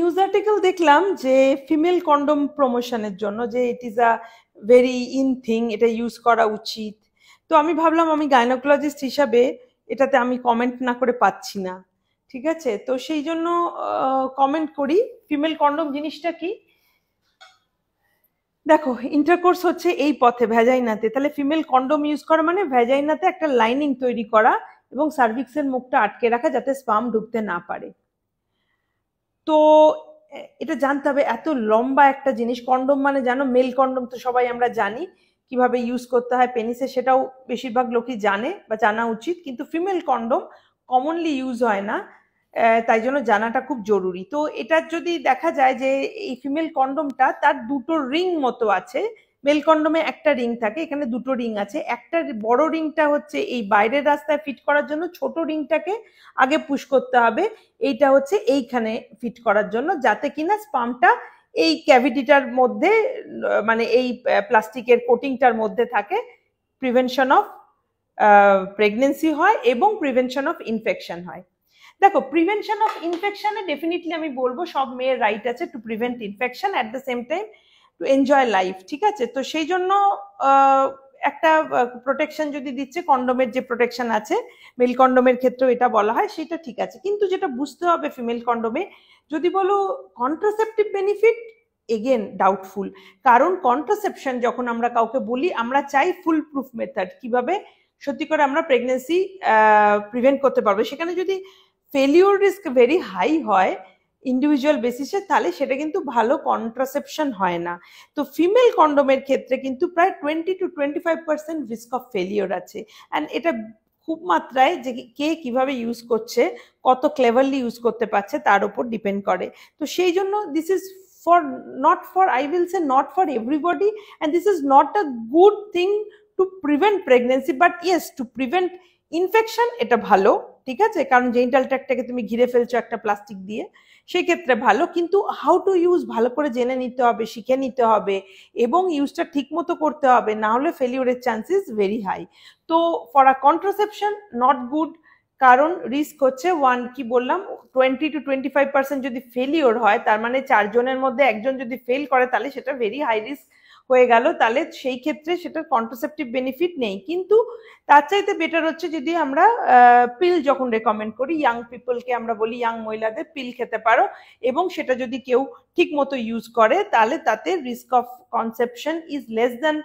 News article দেখলাম যে female condom প্রমোশনের জন্য যে it is a very in thing, এটা ইউজ করা উচিত। তো আমি ভাবলাম আমি গাইনোকোলজিস্ট হিসাবে এটাতে আমি কমেন্ট না করে পাচ্ছি না, ঠিক আছে, তো সেই জন্য কমেন্ট করি। ফিমেল কন্ডম জিনিসটা কি? দেখো, ইন্টারকোর্স হচ্ছে এই পথে ভ্যাজাইনাতে, তাহলে ফিমেল কন্ডম ইউজ করা মানে ভ্যাজাইনাতে একটা লাইনিং তৈরি করা এবং সার্ভিক্সের মুখটা আটকে রাখা যাতে স্পাম ঢুকতে না পারে। তো এটা জানতে হবে, এত লম্বা একটা জিনিস। কন্ডম মানে জানো, মেল কন্ডম তো সবাই আমরা জানি কিভাবে ইউজ করতে হয় পেনিসে, সেটাও বেশিরভাগ লোকই জানে বা জানা উচিত, কিন্তু ফিমেল কন্ডম কমনলি ইউজ হয় না, তাই জন্য জানাটা খুব জরুরি। তো এটা যদি দেখা যায় যে এই ফিমেল কন্ডমটা তার দুটো রিং মতো আছে, মেল কন্ডমে একটা রিং থাকে, এখানে দুটো রিং আছে। একটা বড় রিংটা হচ্ছে এই বাইরের রাস্তায় ফিট করার জন্য, ছোট রিংটাকে আগে পুশ করতে হবে, এইটা হচ্ছে এইখানে ফিট করার জন্য, যাতে কিনা স্পামটা এই ক্যাভিটিটার মধ্যে, মানে এই প্লাস্টিকের কোটিংটার মধ্যে থাকে, প্রিভেনশন অফ প্রেগনেন্সি হয় এবং প্রিভেনশন অফ ইনফেকশন হয়। দেখো, প্রিভেনশন অফ ইনফেকশনে ডেফিনেটলি আমি বলবো সব মেয়ের রাইট আছে to prevent infection, at the same time to enjoy life, ঠিক আছে। তো সেই জন্য একটা প্রোটেকশন যদি দিচ্ছে, কন্ডোমের যে প্রোটেকশন আছে মেল কন্ডোমের ক্ষেত্রেও এটা বলা হয়, সেটা ঠিক আছে। কিন্তু যেটা বুঝতে হবে ফিমেল কন্ডোমে, যদি বলো কন্ট্রাসেপটিভ বেনিফিট, এগেন ডাউটফুল। কারণ কন্ট্রাসেপশন যখন আমরা কাউকে বলি, আমরা চাই ফুল প্রুফ মেথড, কিভাবে সত্যি করে আমরা প্রেগনেন্সি প্রিভেন্ট করতে পারবো। সেখানে যদি ফেলিওর রিস্ক ভেরি হাই হয় ইন্ডিভিজুয়াল বেসিসে, তাহলে সেটা কিন্তু ভালো কন্ট্রাসেপশন হয় না। তো ফিমেল কন্ডোমের ক্ষেত্রে কিন্তু প্রায় 20 to 25% রিস্ক অফ ফেলিওর আছে, অ্যান্ড এটা খুব মাত্রায় যে কে কিভাবে ইউজ করছে, কত ক্লেভারলি ইউজ করতে পারছে তার উপর ডিপেন্ড করে। তো সেই জন্য this is for not for, I will say not for everybody, and this is not a good thing to prevent pregnancy, but yes, to prevent infection এটা ভালো, ঠিক আছে, কারণ জেনিটাল ট্র্যাক্টটাকে তুমি ঘিরে ফেলছো একটা প্লাস্টিক দিয়ে, সেই ক্ষেত্রে ভালো। কিন্তু হাউ টু ইউজ ভালো করে জেনে নিতে হবে, শিখে নিতে হবে এবং ইউজটা ঠিক মতো করতে হবে, না হলে ফেলিওরের চান্সেস ভেরি হাই। তো for a contraception not good, কারণ রিস্ক হচ্ছে কি বললাম, 20 to 25% যদি ফেলিওর হয়, তার মানে 4 জনের মধ্যে একজন যদি ফেল করে, তাহলে সেটা ভেরি হাই রিস্ক হয়ে গেল, তাহলে সেই ক্ষেত্রে সেটার কন্ট্রাসেপটিভ বেনিফিট নেই। কিন্তু তার চাইতে বেটার হচ্ছে যদি আমরা পিল যখন রেকমেন্ড করি, ইয়াং পিপলকে আমরা বলি, ইয়াং মহিলাদের পিল খেতে পারো, এবং সেটা যদি কেউ ঠিক মতো ইউজ করে, তাহলে তাতে risk of conception is less than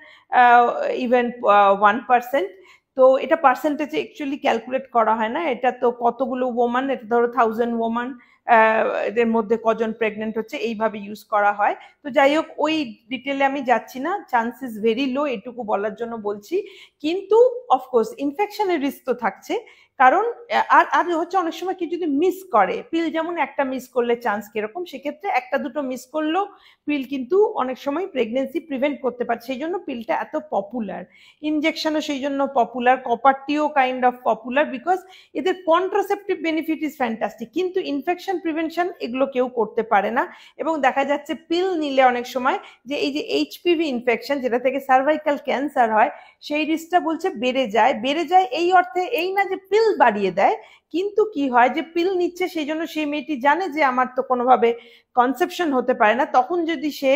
even 1%। তো এটা পার্সেন্টেজে অ্যাকচুয়ালি ক্যালকুলেট করা হয় না, এটা তো কতগুলো ওমান, এটা ধরো 1000 ওমান, এদের মধ্যে কজন প্রেগনেন্ট হচ্ছে, এইভাবে ইউজ করা হয়। তো যাই হোক, ওই ডিটেলে আমি যাচ্ছি না, চান্সেস ভেরি লো, এটুকু বলার জন্য বলছি। কিন্তু অফকোর্স ইনফেকশনের রিস্ক তো থাকছে, কারণ আর হচ্ছে অনেক সময় কেউ যদি মিস করে পিল, যেমন একটা মিস করলে চান্স কিরকম, সেক্ষেত্রে একটা দুটো মিস করলেও পিল কিন্তু অনেক সময় প্রেগনেন্সি প্রিভেন্ট করতে পারে, সেই জন্য পিলটা এত পপুলার। ইনজেকশনও সেই জন্য পপুলার, কপারটিও কাইন্ড অফ পপুলার, বিকজ এদের কন্ট্রাসেপটিভ বেনিফিট ইজ ফ্যান্টাস্টিক, কিন্তু ইনফেকশন প্রিভেনশন এগুলো কেউ করতে পারে না। এবং দেখা যাচ্ছে পিল নিলে অনেক সময় যে এই যে এইচপিভি ইনফেকশন, যেটা থেকে সার্ভাইকাল ক্যান্সার হয়, সেই রিস্কটা বলছে বেড়ে যায়। এই অর্থে এই না যে পিল বাড়িয়ে দেয়, কিন্তু কি হয় যে পিল নিচ্ছে, সেই জন্য সেই মেয়েটি জানে যে আমার তো কোনোভাবে কনসেপশন হতে পারে না, তখন যদি সে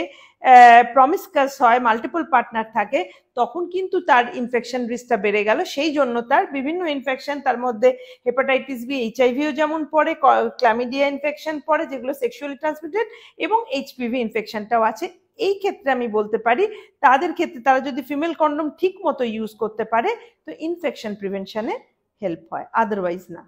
প্রমিসকাস হয়, মাল্টিপল পার্টনার থাকে, তখন কিন্তু তার ইনফেকশন রিস্কটা বেড়ে গেল। সেই জন্য তার বিভিন্ন ইনফেকশন, তার মধ্যে হেপাটাইটিস বি, এইচআইভিও যেমন পড়ে, ক্ল্যামিডিয়া ইনফেকশন পড়ে যেগুলো সেক্সুয়ালি ট্রান্সমিটেড, এবং এইচপিভি ইনফেকশনটাও আছে। এই ক্ষেত্রে আমি বলতে পারি তাদের ক্ষেত্রে তারা যদি ফিমেল কন্ডম ঠিক মতো ইউজ করতে পারে, তো ইনফেকশন প্রিভেনশনে হেল্প হয়, আদারওয়াইজ না।